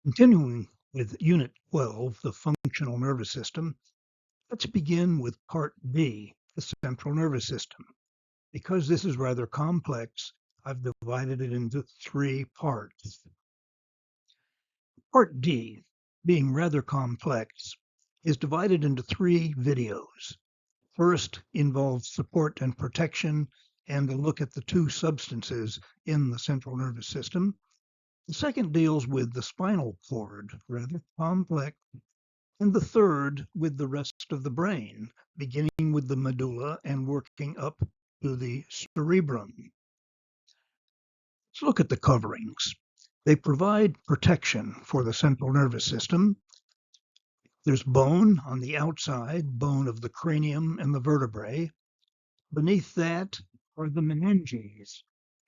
Continuing with Unit 12, the functional nervous system, let's begin with Part B, the central nervous system. Because this is rather complex, I've divided it into 3 parts. Part D, being rather complex, is divided into 3 videos. First involves support and protection and a look at the 2 substances in the central nervous system. The second deals with the spinal cord, rather complex, and the third with the rest of the brain, beginning with the medulla and working up to the cerebrum. Let's look at the coverings. They provide protection for the central nervous system. There's bone on the outside, bone of the cranium and the vertebrae. Beneath that are the meninges,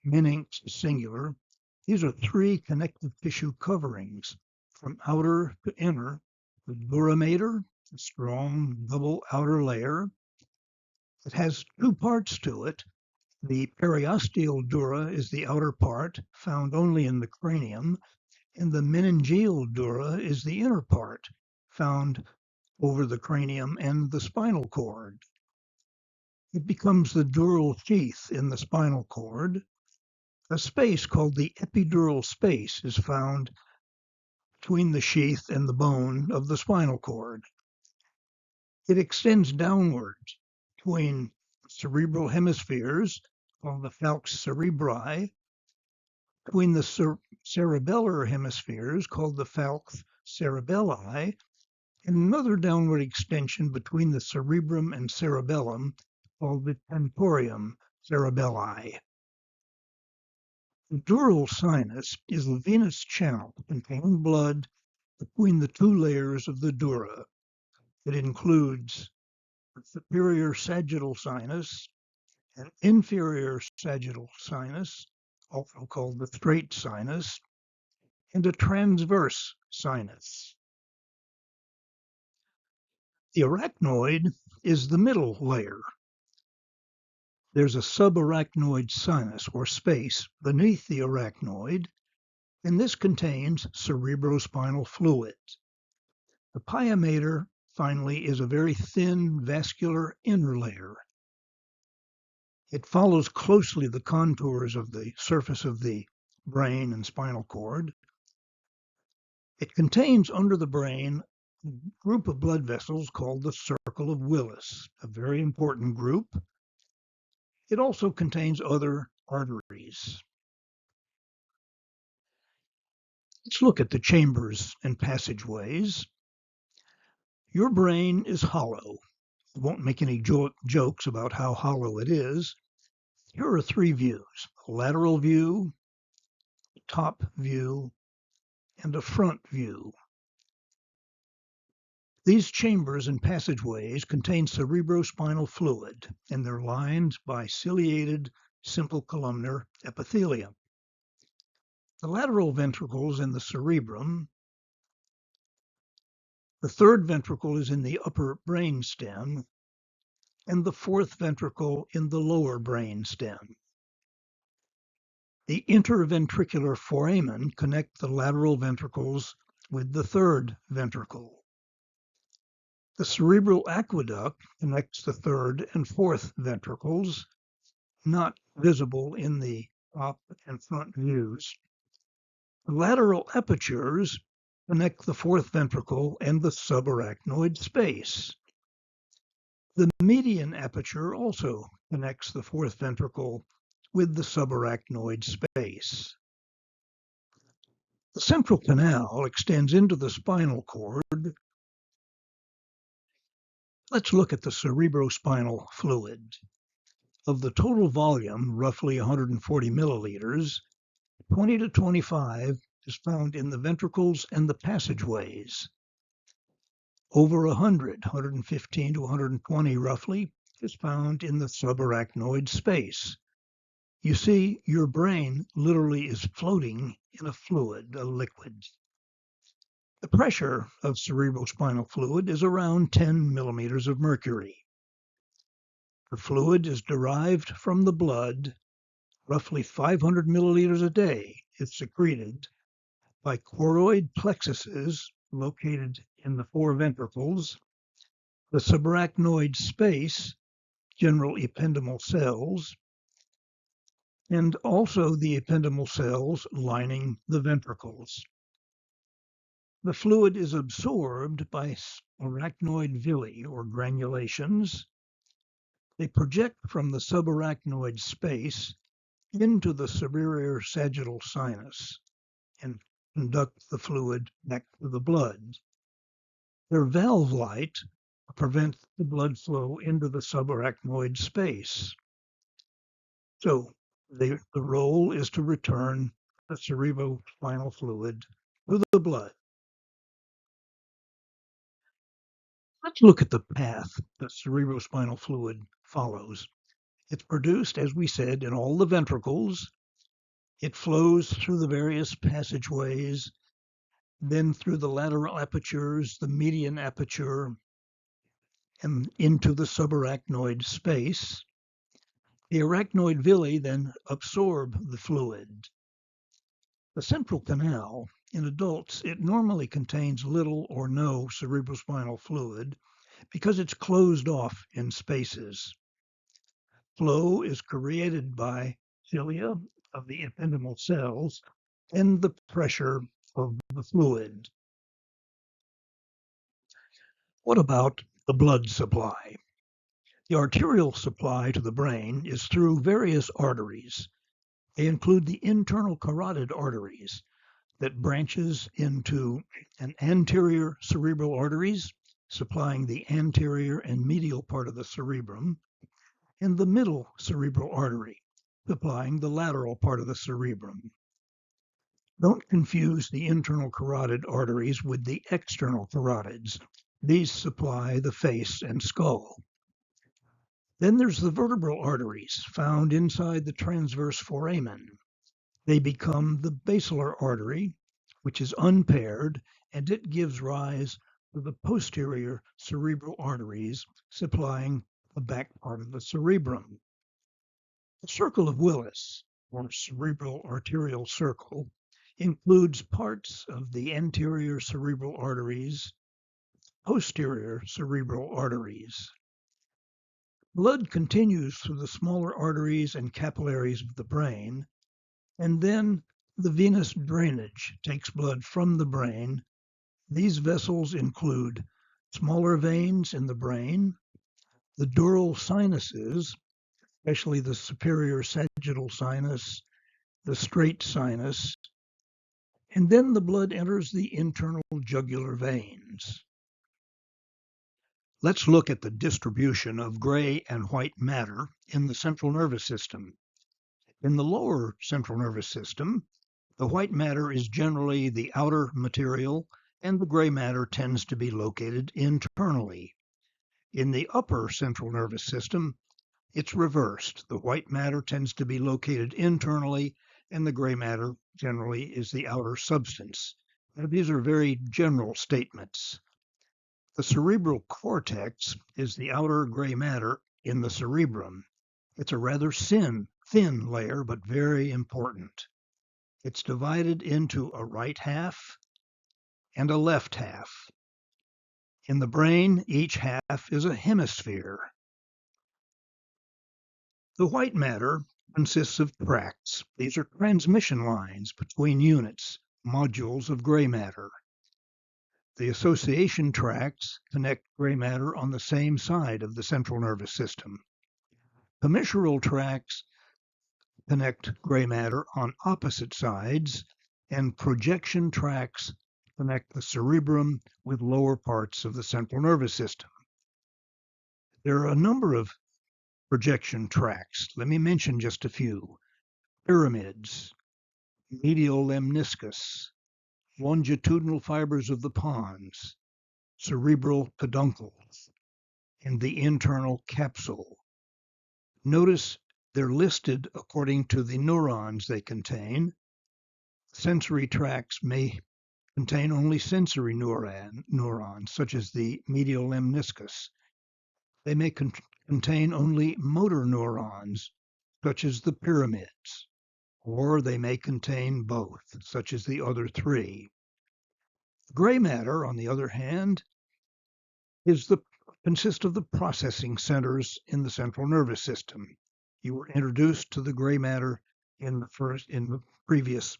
meninx singular. These are 3 connective tissue coverings from outer to inner. The dura mater, a strong double outer layer. It has 2 parts to it. The periosteal dura is the outer part, found only in the cranium, and the meningeal dura is the inner part, found over the cranium and the spinal cord. It becomes the dural sheath in the spinal cord. A space called the epidural space is found between the sheath and the bone of the spinal cord. It extends downwards between cerebral hemispheres, called the falx cerebri, between the cerebellar hemispheres, called the falx cerebelli, and another downward extension between the cerebrum and cerebellum, called the tentorium cerebelli. The dural sinus is the venous channel containing blood between the 2 layers of the dura. It includes the superior sagittal sinus, an inferior sagittal sinus, also called the straight sinus, and a transverse sinus. The arachnoid is the middle layer. There's a sub-arachnoid sinus or space beneath the arachnoid, and this contains cerebrospinal fluid. The pia mater, finally, is a very thin vascular inner layer. It follows closely the contours of the surface of the brain and spinal cord. It contains under the brain a group of blood vessels called the circle of Willis, a very important group. It also contains other arteries. Let's look at the chambers and passageways. Your brain is hollow. I won't make any jokes about how hollow it is. Here are 3 views: a lateral view, a top view, and a front view. These chambers and passageways contain cerebrospinal fluid, and they're lined by ciliated simple columnar epithelium. The lateral ventricles in the cerebrum. The 3rd ventricle is in the upper brain stem, and the 4th ventricle in the lower brain stem. The interventricular foramen connect the lateral ventricles with the 3rd ventricle. The cerebral aqueduct connects the 3rd and 4th ventricles, not visible in the top and front views. The lateral apertures connect the 4th ventricle and the subarachnoid space. The median aperture also connects the 4th ventricle with the subarachnoid space. The central canal extends into the spinal cord. Let's look at the cerebrospinal fluid. Of the total volume, roughly 140 milliliters, 20 to 25 is found in the ventricles and the passageways. Over 115 to 120 roughly, is found in the subarachnoid space. You see, your brain literally is floating in a fluid, a liquid. The pressure of cerebrospinal fluid is around 10 millimeters of mercury. The fluid is derived from the blood. Roughly 500 milliliters a day is secreted, by choroid plexuses located in the four ventricles, the subarachnoid space, general ependymal cells, and also the ependymal cells lining the ventricles. The fluid is absorbed by arachnoid villi, or granulations. They project from the subarachnoid space into the superior sagittal sinus and conduct the fluid back to the blood. They're valve-like to prevent the blood flow into the subarachnoid space. So the role is to return the cerebrospinal fluid to the blood. Let's look at the path that cerebrospinal fluid follows. It's produced, as we said, in all the ventricles. It flows through the various passageways, then through the lateral apertures, the median aperture, and into the subarachnoid space. The arachnoid villi then absorb the fluid. The central canal, in adults, it normally contains little or no cerebrospinal fluid because it's closed off in spaces. Flow is created by cilia of the ependymal cells and the pressure of the fluid. What about the blood supply? The arterial supply to the brain is through various arteries. They include the internal carotid arteries that branches into an anterior cerebral arteries, supplying the anterior and medial part of the cerebrum, and the middle cerebral artery, supplying the lateral part of the cerebrum. Don't confuse the internal carotid arteries with the external carotids. These supply the face and skull. Then there's the vertebral arteries found inside the transverse foramen. They become the basilar artery, which is unpaired, and it gives rise to the posterior cerebral arteries supplying the back part of the cerebrum. The circle of Willis, or cerebral arterial circle, includes parts of the anterior cerebral arteries, posterior cerebral arteries. Blood continues through the smaller arteries and capillaries of the brain, and then the venous drainage takes blood from the brain. These vessels include smaller veins in the brain, the dural sinuses, especially the superior sagittal sinus, the straight sinus, and then the blood enters the internal jugular veins. Let's look at the distribution of gray and white matter in the central nervous system. In the lower central nervous system, the white matter is generally the outer material, and the gray matter tends to be located internally. In the upper central nervous system, it's reversed. The white matter tends to be located internally, and the gray matter generally is the outer substance. Now, these are very general statements. The cerebral cortex is the outer gray matter in the cerebrum. It's a rather thin layer, but very important. It's divided into a right half and a left half. In the brain, each half is a hemisphere. The white matter consists of tracts. These are transmission lines between units, modules of gray matter. The association tracts connect gray matter on the same side of the central nervous system. Commissural tracts connect gray matter on opposite sides, and projection tracts connect the cerebrum with lower parts of the central nervous system. There are a number of projection tracts. Let me mention just a few. Pyramids, medial lemniscus, longitudinal fibers of the pons, cerebral peduncles, and the internal capsule. Notice they're listed according to the neurons they contain. Sensory tracts may contain only sensory neurons, such as the medial lemniscus. They may contain only motor neurons, such as the pyramids. or they may contain both, such as the other three. Gray matter, on the other hand, consists of the processing centers in the central nervous system. You were introduced to the gray matter in the previous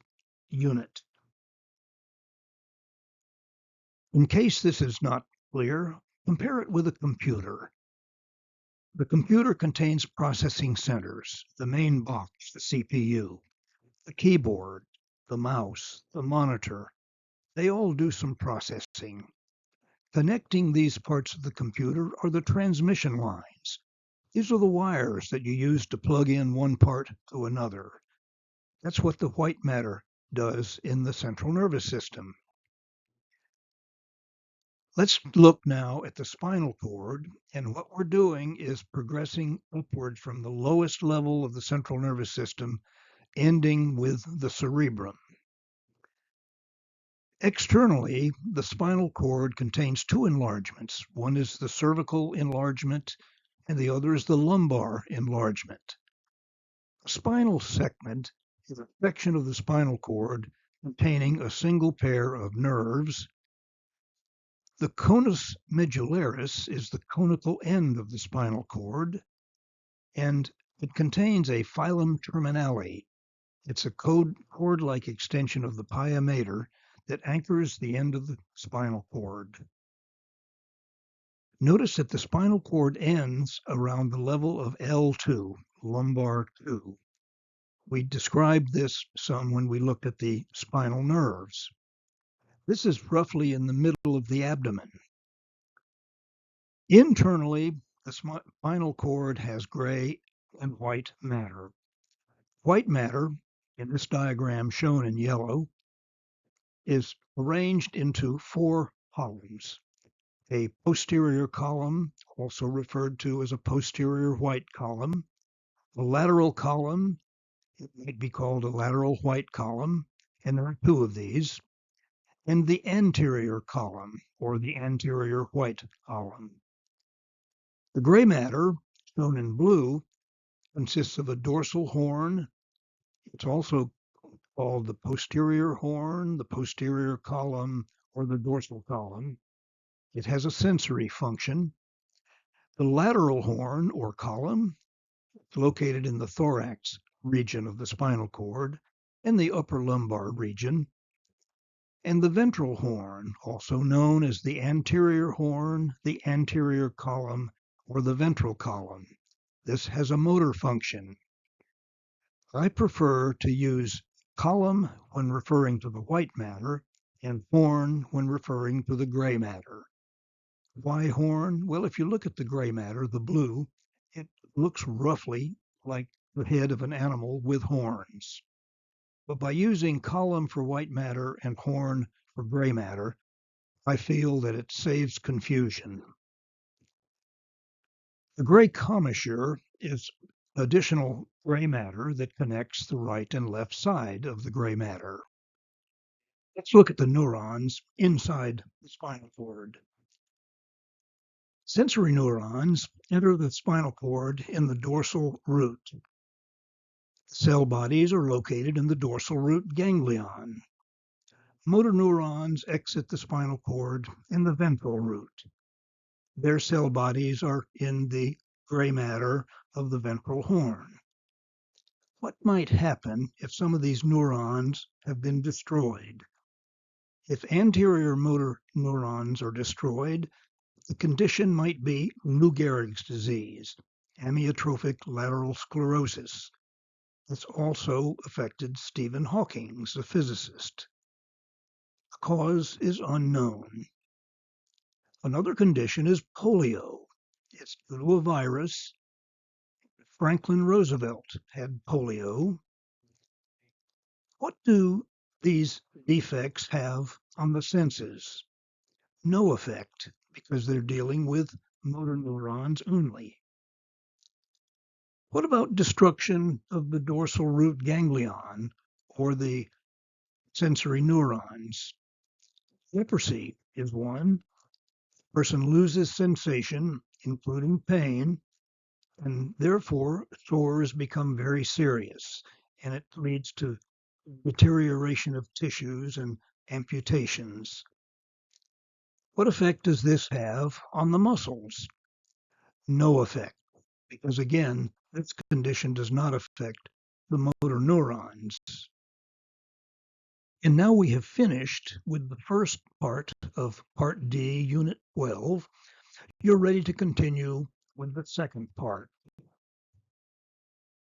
unit. In case this is not clear, compare it with a computer. The computer contains processing centers, the main box, the CPU, the keyboard, the mouse, the monitor. They all do some processing. Connecting these parts of the computer are the transmission lines. These are the wires that you use to plug in one part to another. That's what the white matter does in the central nervous system. Let's look now at the spinal cord, and what we're doing is progressing upward from the lowest level of the central nervous system, ending with the cerebrum. Externally, the spinal cord contains two enlargements. One is the cervical enlargement, and the other is the lumbar enlargement. A spinal segment is a section of the spinal cord containing a single pair of nerves. The conus medullaris is the conical end of the spinal cord, and it contains a filum terminale. It's a cord-like extension of the pia mater that anchors the end of the spinal cord. Notice that the spinal cord ends around the level of L2, lumbar 2. We described this some when we looked at the spinal nerves. This is roughly in the middle of the abdomen. Internally, the spinal cord has gray and white matter. White matter, in this diagram shown in yellow, is arranged into four columns. A posterior column, also referred to as a posterior white column, a lateral column, it might be called a lateral white column, and there are two of these, and the anterior column, or the anterior white column. The gray matter, shown in blue, consists of a dorsal horn. It's also called the posterior horn, the posterior column, or the dorsal column. It has a sensory function. The lateral horn, or column, is located in the thorax region of the spinal cord and the upper lumbar region. And the ventral horn, also known as the anterior horn, the anterior column, or the ventral column. This has a motor function. I prefer to use column when referring to the white matter and horn when referring to the gray matter. Why horn? Well, if you look at the gray matter, the blue, it looks roughly like the head of an animal with horns. But by using column for white matter and horn for gray matter, I feel that it saves confusion. The gray commissure is additional gray matter that connects the right and left side of the gray matter. Let's look at the neurons inside the spinal cord. Sensory neurons enter the spinal cord in the dorsal root. Cell bodies are located in the dorsal root ganglion. Motor neurons exit the spinal cord in the ventral root. Their cell bodies are in the gray matter of the ventral horn. What might happen if some of these neurons have been destroyed? If anterior motor neurons are destroyed, the condition might be Lou Gehrig's disease, amyotrophic lateral sclerosis. This also affected Stephen Hawking, the physicist. The cause is unknown. Another condition is polio. It's due to a virus. Franklin Roosevelt had polio. What do these defects have on the senses? No effect, because they're dealing with motor neurons only. What about destruction of the dorsal root ganglion or the sensory neurons? Leprosy is one. The person loses sensation, including pain, and therefore sores become very serious. and it leads to deterioration of tissues and amputations. What effect does this have on the muscles? No effect, because again, this condition does not affect the motor neurons. And now we have finished with the first part of Part D, Unit 12. You're ready to continue with the second part.